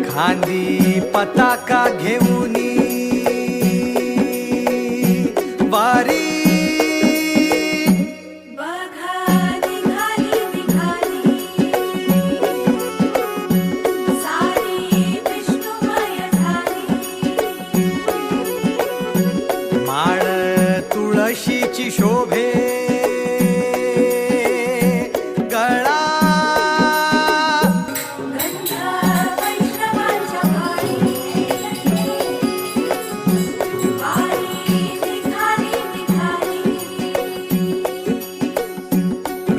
खांदी पताका घेऊनी वारी माळ तुळशीची शोभे गळा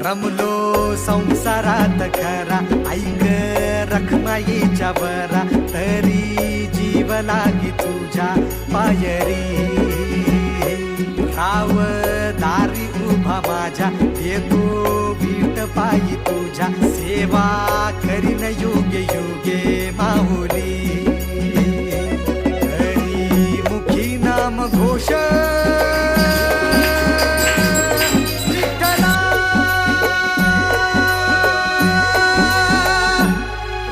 रमलो संसारात खरा ऐक रखमाईच्या बरा तरी जीव लागी तुझ्या पायरी राव दारी उभा माझ्या येतो बीट पायी तुझ्या सेवा करीन योगे योगे माहुली हरी मुखी नाम घोष